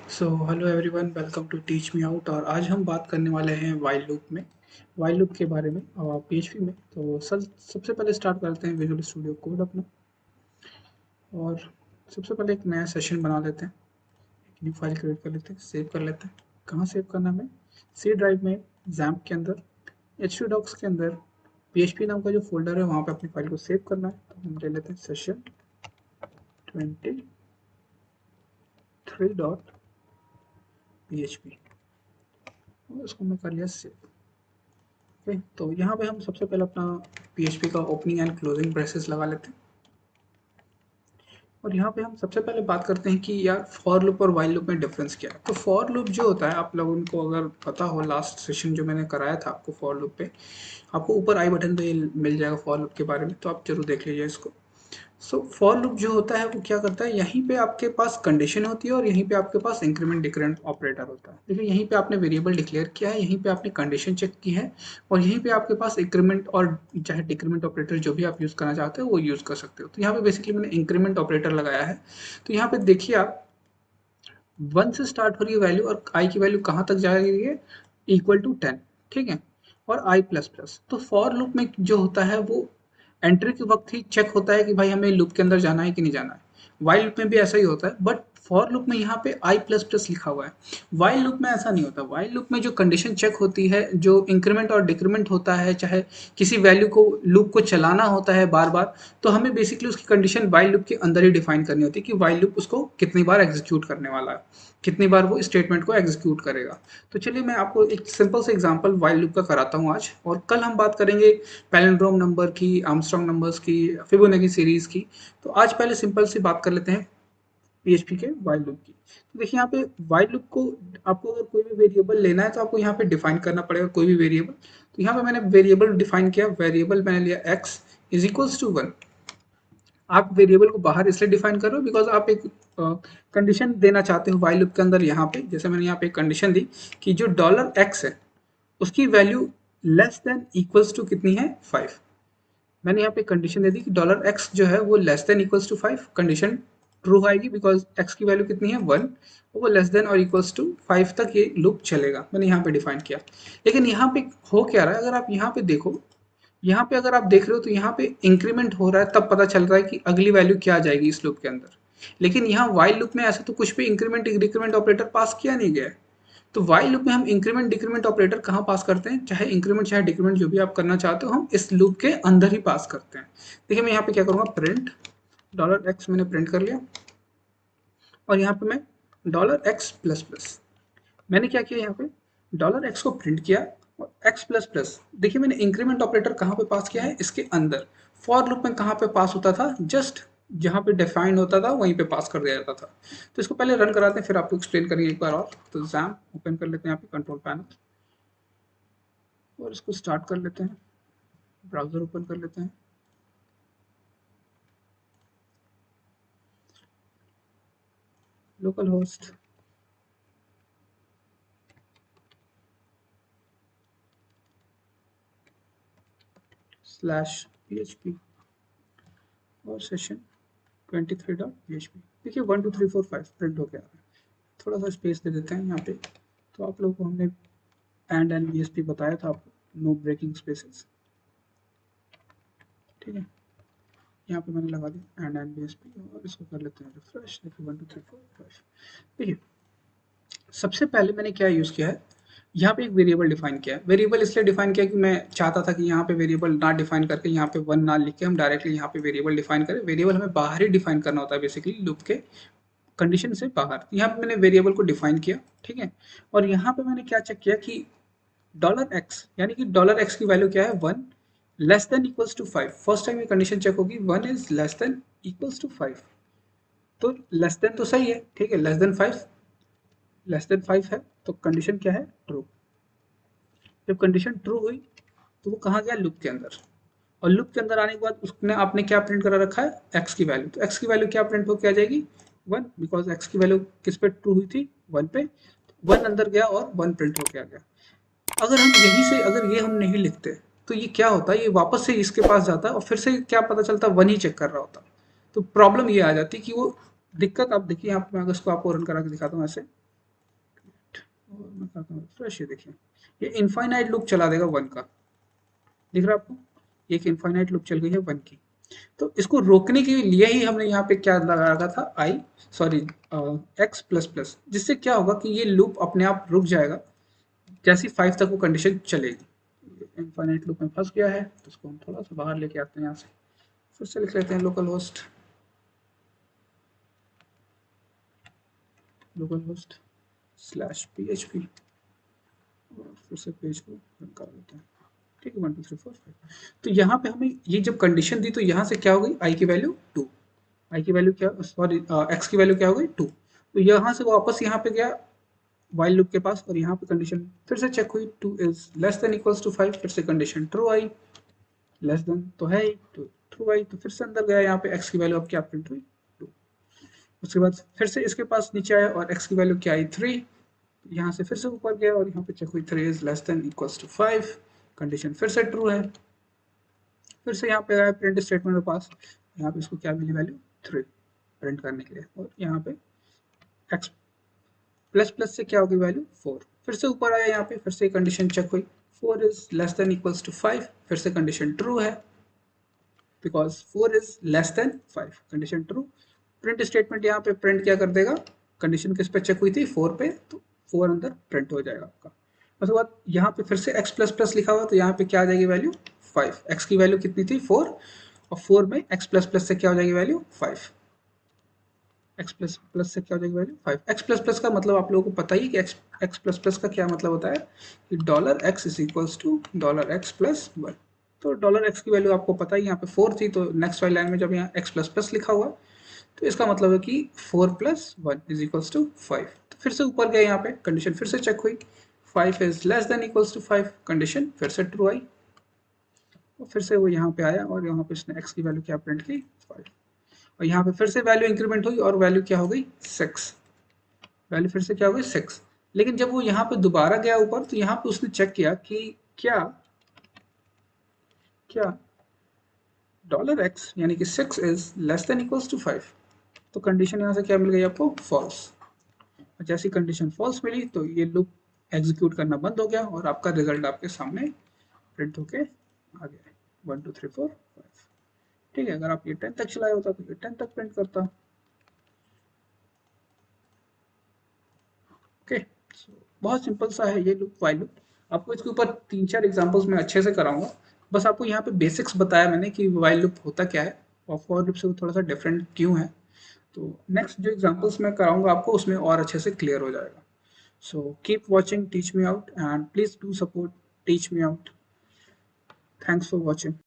So hello everyone, welcome to teach me out. और आज हम बात करने वाले हैं वाइल लूप में, वाइल लूप के बारे में और पीएचपी में। तो सबसे पहले स्टार्ट करते हैं विजुअल स्टूडियो कोड अपना। और सबसे पहले एक नया सेशन बना लेते हैं, एक न्यू फाइल क्रिएट कर लेते हैं, सेव कर लेते हैं। कहाँ सेव करना है हमें? सी ड्राइव में, जैम्प के अंदर, एच डॉक्स के अंदर पीएचपी नाम का जो फोल्डर है वहाँ पे अपनी फाइल को सेव करना है। तो हम ले लेते हैं सेशन 23.php और उसको मैं कर लिया सेव। ओके, तो यहाँ पे हम सबसे पहले अपना पीएचपी का ओपनिंग एंड क्लोजिंग ब्रेसेस लगा लेते हैं। और यहाँ पे हम सबसे पहले बात करते हैं कि यार फॉर लूप और वाइल लूप में डिफरेंस क्या है। तो फॉर लूप जो होता है, आप लोगों को अगर पता हो, लास्ट सेशन जो मैंने कराया था आपको फॉर लूप पे, आपको ऊपर आई बटन पे मिल जाएगा फॉर लूप के बारे में, तो आप जरूर देख लीजिए इसको। सो फॉर लूप जो होता है वो क्या करता है, यहीं पे आपके पास कंडीशन होती है और यहीं पे आपके पास इंक्रीमेंट डिक्रीमेंट ऑपरेटर होता है। देखिए, यहीं पे आपने वेरिएबल डिक्लेयर किया है, यहीं पे आपने कंडीशन चेक की है, और यहीं पे आपके पास इंक्रीमेंट और चाहे डिक्रीमेंट ऑपरेटर जो भी आप यूज़ करना चाहते हो वो यूज़ कर सकते हो। तो यहाँ पे बेसिकली मैंने इंक्रीमेंट ऑपरेटर लगाया है। तो यहाँ पे देखिए आप, 1 से स्टार्ट हो रही है वैल्यू और आई की वैल्यू कहाँ तक जा रही है, इक्वल टू 10। ठीक है, और आई प्लस प्लस। तो फॉर लूप में जो होता है वो एंट्री के वक्त ही चेक होता है कि भाई हमें लूप के अंदर जाना है कि नहीं जाना है। वाइल लूप में भी ऐसा ही होता है, बट फॉर लूप में यहाँ पे आई प्लस प्लस लिखा हुआ है। वाइल लूप में ऐसा नहीं होता। वाइल लूप में जो कंडीशन चेक होती है, जो इंक्रीमेंट और डिक्रीमेंट होता है, चाहे किसी वैल्यू को लूप को चलाना होता है बार बार, तो हमें बेसिकली उसकी कंडीशन वाइल लूप के अंदर ही डिफाइन करनी होती है कि वाइल लूप उसको कितनी बार एग्जीक्यूट करने वाला है, कितनी बार वो स्टेटमेंट को एग्जीक्यूट करेगा। तो चलिए मैं आपको एक सिंपल सा एग्जांपल वाइल लूप का कराता हूँ आज, और कल हम बात करेंगे पैलिंड्रोम नंबर की, आर्मस्ट्रांग नंबर्स की, फिबोनाची सीरीज की। तो आज पहले सिंपल सी बात कर लेते हैं पीएचपी के वाइल लूप की। तो देखिए यहाँ पे वाइल लूप को, आपको अगर कोई भी वेरिएबल लेना है तो आपको यहाँ पे डिफाइन करना पड़ेगा कोई भी वेरिएबल। तो यहाँ पे मैंने वेरिएबल डिफाइन किया, वेरिएबल मैंने लिया x इज इक्वल्स टू 1। आप वेरिएबल को बाहर इसलिए डिफाइन कर रहे हो बिकॉज आप एक कंडीशन देना चाहते हो वाइल लूप के अंदर। यहाँ पे जैसे मैंने यहाँ पे एक कंडीशन दी कि जो डॉलर एक्स है उसकी value less than equals to कितनी है, 5। मैंने यहाँ पे कंडीशन दे दी कि डॉलर एक्स जो है वो less than equals to 5। Condition true आएगी बिकॉज एक्स की वैल्यू कितनी है, 1। वो लेस देन और इक्वल्स टू 5 तक ये लूप चलेगा, मैंने यहाँ पे डिफाइन किया। लेकिन यहाँ पे हो क्या रहा है, अगर आप यहाँ पे देखो, यहाँ पे अगर आप देख रहे हो तो यहाँ पे इंक्रीमेंट हो रहा है, तब पता चल रहा है कि अगली वैल्यू क्या आ जाएगी इस लूप के अंदर। लेकिन यहाँ वाइल लूप में ऐसा तो कुछ भी इंक्रीमेंट डिक्रीमेंट ऑपरेटर पास किया नहीं गया है। तो वाइल लूप में हम इंक्रीमेंट डिक्रीमेंट ऑपरेटर कहाँ पास करते हैं, चाहे इंक्रीमेंट चाहे डिक्रीमेंट जो भी आप करना चाहते हो, हम इस लूप के अंदर ही पास करते हैं। देखिए मैं यहाँ पे क्या करूँगा, प्रिंट डॉलर एक्स मैंने प्रिंट कर लिया, और यहाँ पे मैं डॉलर एक्स प्लस प्लस, मैंने क्या किया यहाँ पे, डॉलर एक्स को प्रिंट किया और एक्स प्लस प्लस। देखिए मैंने इंक्रीमेंट ऑपरेटर कहाँ पे पास किया है, इसके अंदर। फॉर लूप में कहाँ पे पास होता था, जस्ट जहाँ पे डिफाइन होता था वहीं पे पास कर दिया जाता था। तो इसको पहले रन कराते हैं, फिर आपको एक्सप्लेन करेंगे एक बार और। तो जैम ओपन कर लेते हैं यहाँ पे कंट्रोल पैनल, और इसको स्टार्ट कर लेते हैं, ब्राउजर ओपन कर लेते हैं। लोकल होस्ट स्लैश PHP और सेशन 23.php। देखिए 1 2 3 4 5 प्रिंट हो गया है। थोड़ा सा स्पेस दे देते हैं यहाँ पे। तो आप लोगों को हमने एंड BSP बताया था आपको, नो ब्रेकिंग स्पेसेस। ठीक है, यहाँ पे मैंने लगा दिया एंड BSP, और इसको कर लेते हैं रिफ्रेश। देखिए 1 2 3 4 5। देखिए सबसे पहले मैंने क्या यूज़ किया है, यहाँ पे एक वेरिएबल डिफाइन किया है। वेरिएबल इसलिए डिफाइन किया कि मैं चाहता था कि यहाँ पे वेरिएबल ना डिफाइन करके यहाँ पे 1 ना लिख के हम डायरेक्टली यहाँ पे वेरिएबल डिफाइन करें। वेरिएबल हमें बाहर ही डिफाइन करना होता है बेसिकली, लूप के कंडीशन से बाहर। यहाँ पे मैंने वेरिएबल को डिफाइन किया, ठीक है। और यहाँ पे मैंने क्या चेक किया कि डॉलर एक्स, यानी कि डॉलर एक्स की वैल्यू क्या है, 1 less than equals to 5। First time ये कंडीशन चेक होगी, 1 is less than equals to 5। तो लेस देन तो सही है, ठीक है, लेस देन 5 है, तो कंडीशन क्या है, ट्रू। जब कंडीशन ट्रू हुई तो वो कहाँ गया, लूप के अंदर। और लूप के अंदर आने के बाद उसने आपने क्या प्रिंट करा रखा है, एक्स की वैल्यू। तो एक्स की वैल्यू क्या प्रिंट होकर आ जाएगी, 1, बिकॉज एक्स की वैल्यू किस पे ट्रू हुई थी, 1 पे। 1 अंदर गया और 1 प्रिंट होकर आ गया। अगर हम यहीं से, अगर ये हम नहीं लिखते तो ये क्या होता है, ये वापस से इसके पास जाता और फिर से क्या पता चलता, 1 ही चेक कर रहा होता। तो प्रॉब्लम ये आ जाती कि वो दिक्कत, आप देखिए यहाँ पे मैं अगर इसको आपको रन करा के दिखाता हूँ ऐसे, और मैं करता हूँ रिफ्रेश, ये देखिए ये इनफाइनाइट लूप चला देगा 1 का, दिख रहा है आपको, एक इनफाइनाइट लूप चल गई है 1 की। तो इसको रोकने के लिए ही हमने यहाँ पे क्या लगा रखा था, आई सॉरी एक्स प्लस प्लस, जिससे क्या होगा कि ये लूप अपने आप रुक जाएगा जैसी 5 तक वो कंडीशन चलेगी। इनफाइनाइट लूप में फंस गया है तो इसको हम थोड़ा सा बाहर लेके आते हैं यहाँ से, फिर से लिख लेते हैं लोकल होस्ट स्लैश PHP और फिर से पेज को रन कर देते हैं। ठीक है, 1 2 3 4 5। तो यहाँ पे हमें ये जब कंडीशन दी तो यहाँ से क्या हो गई, आई की वैल्यू 2, आई की वैल्यू क्या, सॉरी एक्स की वैल्यू क्या हो गई 2। तो यहाँ से वापस यहाँ पे गया वाइल लूप के पास और यहाँ पे कंडीशन फिर से चेक हुई, 2 is less than equals to 5, फिर से कंडीशन ट्रू आई, लेस देन तो है ही तो ट्रू आई, तो फिर से अंदर गया, यहाँ पे एक्स की वैल्यू अब क्या प्रिंट हुई 2। उसके बाद फिर से इसके पास नीचे आया और एक्स की वैल्यू क्या आई 3, यहाँ से फिर से ऊपर गया और यहाँ पे चेक हुई 3 is less than equals to 5, condition फिर से ट्रू है। फिर से यहाँ पे आया प्रिंट स्टेटमेंट के पास, यहाँ पे इसको क्या मिली वैल्यू 3 प्रिंट करने के लिए, और यहाँ पे एक्स प्लस प्लस से क्या होगी वैल्यू 4। फिर से ऊपर आया, यहाँ पे फिर से कंडीशन चेक हुई, 4 is less than equals to 5, फिर से कंडीशन ट्रू है because 4 is less than 5, condition true. Print statement यहाँ पे प्रिंट क्या कर देगा, कंडीशन किस पे चेक हुई थी 4 पे, तो 4 अंदर प्रिंट हो जाएगा आपका। उसके बाद यहाँ पे फिर से x प्लस प्लस लिखा हुआ, तो यहाँ पे क्या आ जाएगी वैल्यू 5, x की वैल्यू कितनी थी 4, और 4 में x प्लस प्लस से क्या हो जाएगी वैल्यू 5, x प्लस प्लस से क्या हो जाएगी वैल्यू 5। x प्लस प्लस का मतलब आप लोगों को पता ही कि x प्लस प्लस का क्या मतलब होता है कि $x is equals to $x plus 1। तो $x की वैल्यू आपको पता ही, यहाँ पे 4 थी, तो नेक्स्ट वाली लाइन में जब यहाँ x प्लस प्लस लिखा हुआ तो इसका मतलब है कि 4 प्लस 1 इज इक्वल्स टू 5। तो फिर से ऊपर गए, यहाँ पे कंडीशन फिर से चेक हुई, 5 is less than equals to 5, condition फिर से ट्रू आई, और फिर से वो यहाँ पे आया और यहाँ पे इसने x की वैल्यू क्या प्रिंट की 5, और यहाँ पे फिर से वैल्यू इंक्रीमेंट हुई और वैल्यू क्या हो गई 6, वैल्यू फिर से क्या हो गई 6। लेकिन जब वो यहाँ पे दोबारा गया ऊपर तो यहाँ पे उसने चेक किया कि क्या क्या $x यानी कि 6 is less than equals to 5, तो कंडीशन यहाँ से क्या मिल गई आपको फॉल्स। जैसी कंडीशन फॉल्स मिली तो ये लूप एग्जीक्यूट करना बंद हो गया और आपका रिजल्ट आपके सामने प्रिंट होके आ गया 1 2 3 4 5। ठीक है, अगर आप ये 10 तक चलाए होता तो ये 10 तक प्रिंट करता। ओके, बहुत सिंपल सा है ये लूप, वाइल लूप। आपको इसके ऊपर 3 4 एग्जांपल्स मैं अच्छे से कराऊंगा, बस आपको यहाँ पे बेसिक्स बताया मैंने कि वाइल लूप होता क्या है और फॉर लूप से वो थोड़ा सा डिफरेंट क्यों है। तो नेक्स्ट जो एग्जांपल्स मैं कराऊंगा आपको उसमें और अच्छे से क्लियर हो जाएगा। So keep watching Teach Me Out and please do support Teach Me Out. Thanks for watching.